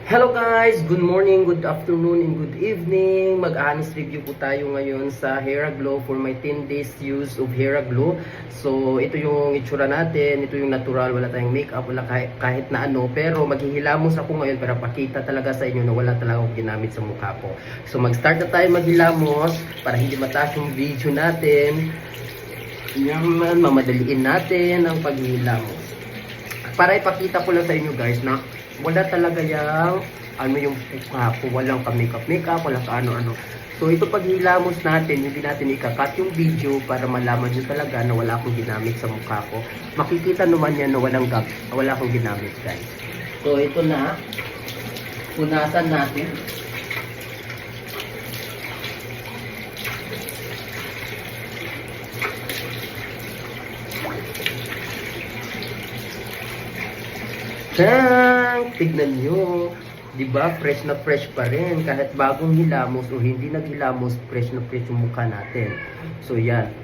Hello guys! Good morning, good afternoon, and good evening. Mag-honest review po tayo ngayon sa Hair Glow for my 10 days use of Hair Glow. So, ito yung itsura natin. Ito yung natural. Wala tayong makeup, wala kahit na ano. Pero maghihilamos ako ngayon para pakita talaga sa inyo na wala talaga akong ginamit sa mukha ko. So, mag-start na tayo maghilamos para hindi mataas yung video natin. Yan, mamadaliin natin ang paghihilamos. Para ipakita ko lang sa inyo guys na wala talaga yung yung mukha ko, walang ka-makeup, walang ka-ano-ano. So ito paghilamos natin, hindi natin ikakat yung video para malaman nyo talaga na wala akong ginamit sa mukha ko. Makikita naman yan na wala akong ginamit guys. So ito na, punasan natin. Tignan nyo, di ba fresh na fresh pa rin kahit bagong hilamos o hindi naghilamos, fresh na fresh yung mukha natin. So yan,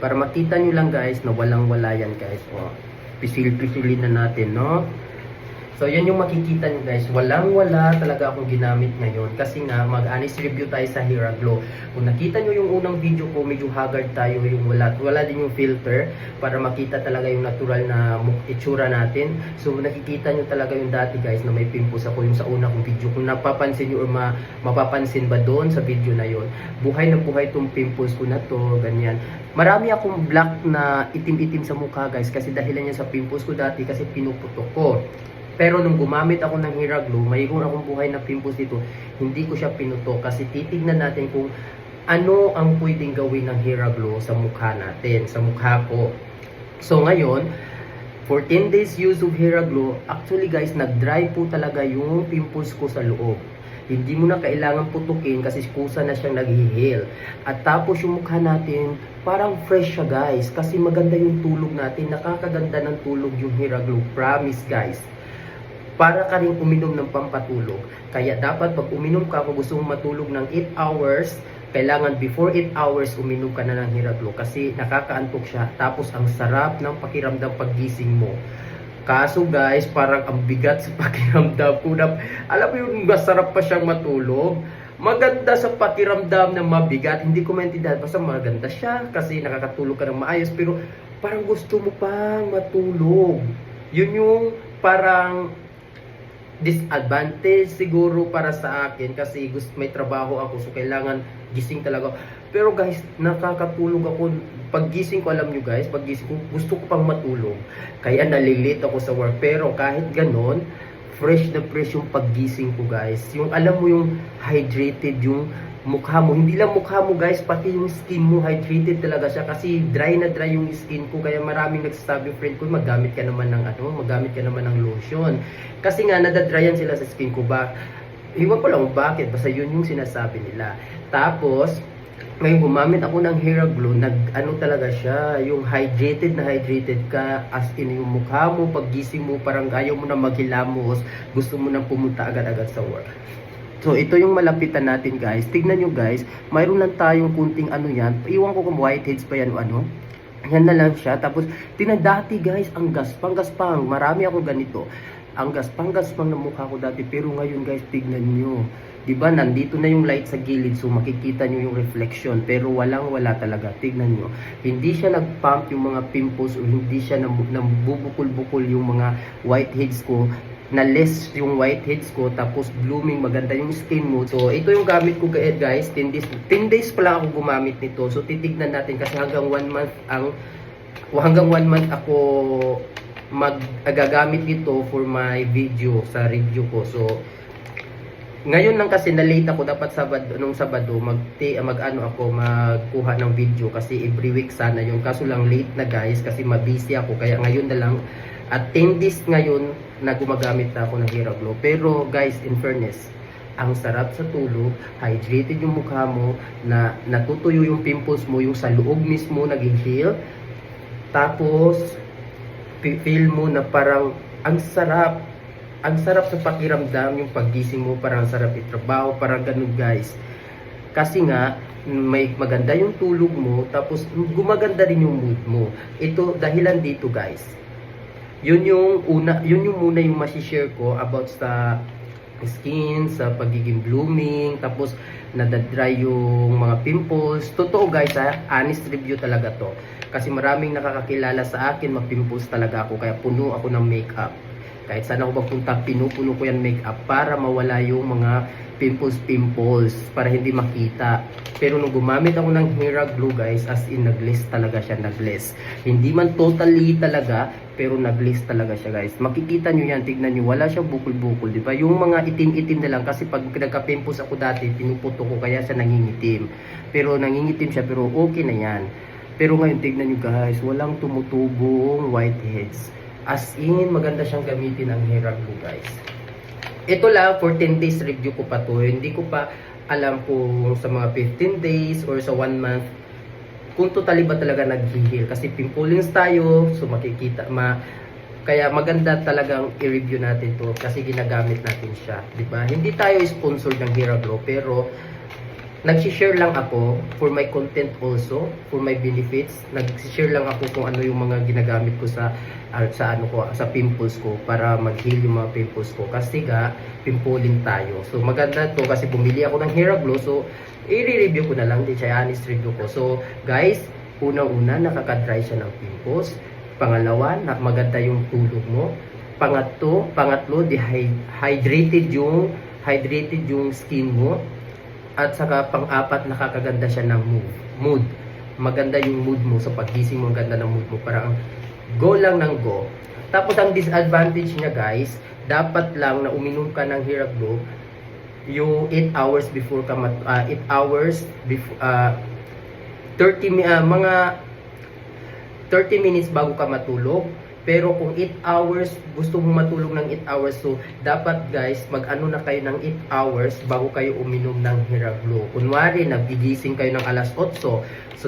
para makita nyo lang guys na walang wala yan guys. Pisil-pisilin na natin, no? So yan yung makikita nyo guys, walang wala talaga akong ginamit ngayon kasi nga mag-honest review tayo sa Hair Glow. Kung nakita nyo yung unang video ko, medyo haggard tayo, yung wala din yung filter para makita talaga yung natural na itsura natin. So nakikita nyo talaga yung dati guys na may pimples ako yung sa una kong video. Kung napapansin nyo or mapapansin ba doon sa video na yon, buhay na buhay tong pimples ko na to, ganyan. Marami akong black na itim-itim sa mukha guys kasi dahilan yan sa pimples ko dati kasi pinuputok ko. Pero nung gumamit ako ng Hair Glow, mayroon akong buhay na pimples dito. Hindi ko siya pinutok kasi titignan natin kung ano ang pwedeng gawin ng Hair Glow sa mukha natin, sa mukha ko. So ngayon, for 10 days use of Hair Glow, actually guys, nag-dry po talaga yung pimples ko sa loob. Hindi mo na kailangan putukin kasi kusa na siyang nag-heal. At tapos yung mukha natin, parang fresh siya guys. Kasi maganda yung tulog natin. Nakakaganda ng tulog yung Hair Glow. Promise guys. Para ka rin uminom ng pampatulog. Kaya dapat pag uminom ka, kung gusto mong matulog ng 8 hours, kailangan before 8 hours uminom ka na ng Hair Glow kasi nakakaantok siya. Tapos ang sarap ng pakiramdam paggising mo. Kaso guys, parang ang bigat sa pakiramdam ko na, alam mo yung masarap pa siyang matulog. Maganda sa pakiramdam na mabigat. Hindi ko maintindihan, basta maganda siya kasi nakakatulog ka ng maayos. Pero parang gusto mo pang matulog. Yun yung parang disadvantage siguro para sa akin kasi may trabaho ako so kailangan gising talaga. Pero guys, nakakatulog ako. Paggising ko, alam nyo guys, paggising ko, gusto ko pang matulog. Kaya nalilate ako sa work. Pero kahit ganon, fresh na fresh yung paggising ko guys. Yung alam mo yung hydrated yung mukha mo. Hindi lang mukha mo guys, pati yung skin mo hydrated talaga siya kasi dry na dry yung skin ko. Kaya maraming nagsasabi friend ko, magamit ka naman ng magamit ka naman ng lotion. Kasi nga nadadryan sila sa skin ko ba. Iwan ko lang bakit, basta yun yung sinasabi nila. Tapos ngayon gumamit ako ng Hair Glow, talaga siya, yung hydrated ka, as in yung mukha mo, paggising mo, parang ayaw mo na maghilamos, gusto mo na pumunta agad-agad sa work. So ito yung malapitan natin guys. Tignan nyo guys, mayroon lang tayong kunting yan. Iwan ko kung whiteheads pa yan o ano. Yan na lang siya. Tapos tinadati guys, ang gaspang. Marami ako ganito. Ang gaspang ng mukha ko dati. Pero ngayon guys, tignan nyo. Diba, nandito na yung light sa gilid. So makikita nyo yung reflection. Pero wala talaga. Tignan nyo. Hindi siya nag-pump yung mga pimples o hindi siya nabubukol-bukol yung mga whiteheads ko. Na less yung whiteheads ko, tapos blooming, maganda yung skin mo. So ito yung gamit ko guys, 10 days pa lang ako gumamit nito. So titignan natin kasi hanggang 1 month ako magagamit nito for my video sa review ko. So ngayon lang kasi na-late ako, dapat nung Sabado magkuha ng video kasi every week sana yun. Kaso lang late na guys kasi mabusy ako, kaya ngayon na lang. At 10 days ngayon na gumagamit na ako ng Hair Glow. Pero guys, in fairness, ang sarap sa tulog, hydrated yung mukha mo, na natutuyo yung pimples mo, yung sa loob mismo nag-heal. Tapos feel mo na parang ang sarap sa pakiramdam, yung paggising mo parang sarap itrabaho, parang ganun guys. Kasi nga maganda yung tulog mo, tapos gumaganda rin yung mood mo. Ito dahilan dito guys. Yun yung muna yung masishare ko about sa skin, sa pagiging blooming, tapos nadadry yung mga pimples. Totoo guys ha, honest review talaga to. Kasi maraming nakakakilala sa akin, mapimples talaga ako, kaya puno ako ng makeup. Kahit saan ako magpunta, pinupuno ko yan makeup para mawala yung mga pimples, para hindi makita. Pero nung gumamit ako ng Hera Glow guys, as in nag-list talaga siya, nag-list. Hindi man totally talaga, pero nag-list talaga siya guys. Makikita nyo yan, tignan nyo, wala siyang bukol-bukol, di ba? Yung mga itim-itim na lang, kasi pag nagka-pimples ako dati, pinuputo ko, kaya siya nangingitim. Pero nangingitim siya, pero okay na yan. Pero ngayon, tignan nyo guys, walang tumutubong whiteheads. As in, maganda siyang gamitin ang Hera Glow guys. Ito lang, for 10 days review ko pa to. Hindi ko pa alam kung sa mga 15 days or sa 1 month, kung totally ba talaga nag-heal. Kasi pimpulings tayo, so makikita, kaya maganda talagang i-review natin to kasi ginagamit natin siya. Diba? Hindi tayo sponsored ng Hera Glow, pero nag-share lang ako for my content also, for my benefits. Nag-share lang ako kung ano yung mga ginagamit ko sa pimples ko para mag-heal yung mga pimples ko. Kasi pimpuling tayo. So maganda to kasi bumili ako ng Hera Glow. So i-review ko na lang, di siya honest review ko. So guys, unang-una nakaka-dry siya ng pimples. Pangalawa, maganda yung tulog mo. Pangatlo, hydrated yung skin mo. At saka pang-apat, nakakaganda siya ng mood. Maganda yung mood mo sa paggising mo, ang ganda ng mood mo. Parang go lang ng go. Tapos ang disadvantage niya guys, dapat lang na uminom ka ng Hera Glow yung 8 hours before ka 8 hours before mga 30 minutes bago ka matulog. Pero kung 8 hours, gusto mo matulog ng 8 hours, so dapat guys, mag-ano na kayo ng 8 hours bago kayo uminom ng Hera Glow. Kunwari, nagigising kayo ng alas 8, so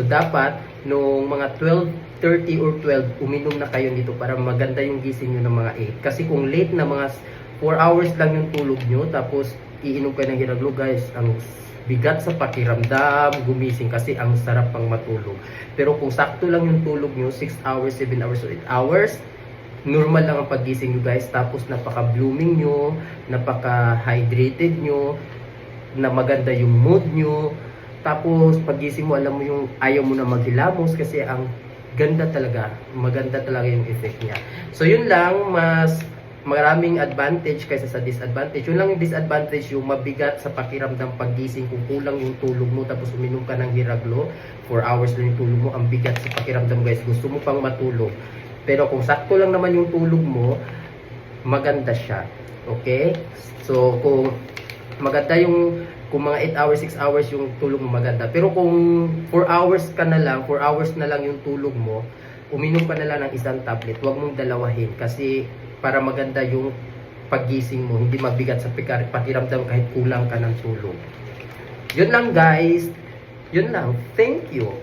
dapat, nung mga 12:30 or 12, uminom na kayo nito para maganda yung gising nyo ng mga 8. Kasi kung late na mga 4 hours lang yung tulog nyo, tapos iinom kayo ng Hera Glow guys, ang bigat sa pakiramdam, gumising kasi ang sarap pang matulog. Pero kung sakto lang yung tulog nyo, 6 hours, 7 hours, or 8 hours, normal lang ang paggising nyo guys. Tapos napaka-blooming nyo, napaka-hydrated nyo, na maganda yung mood nyo. Tapos paggising mo, alam mo yung ayaw mo na maghilamos kasi ang ganda talaga, maganda talaga yung effect niya. So yun lang, mas maraming advantage kaysa sa disadvantage. Yun lang yung disadvantage, yung mabigat sa pakiramdam paggising kung kulang yung tulog mo tapos uminom ka ng Hera Glow, 4 hours lang yung tulog mo, ang bigat sa pakiramdam guys, gusto mo pang matulog. Pero kung sakto lang naman yung tulog mo, maganda siya. Okay? So kung maganda kung mga 8 hours, 6 hours yung tulog mo, maganda. Pero kung 4 hours ka na lang, 4 hours na lang yung tulog mo, uminom ka na lang ng isang tablet, huwag mong dalawahin kasi para maganda yung paggising mo, hindi mabigat sa pakiramdam kahit kulang ka ng tulog. Yun lang guys. Yun lang. Thank you.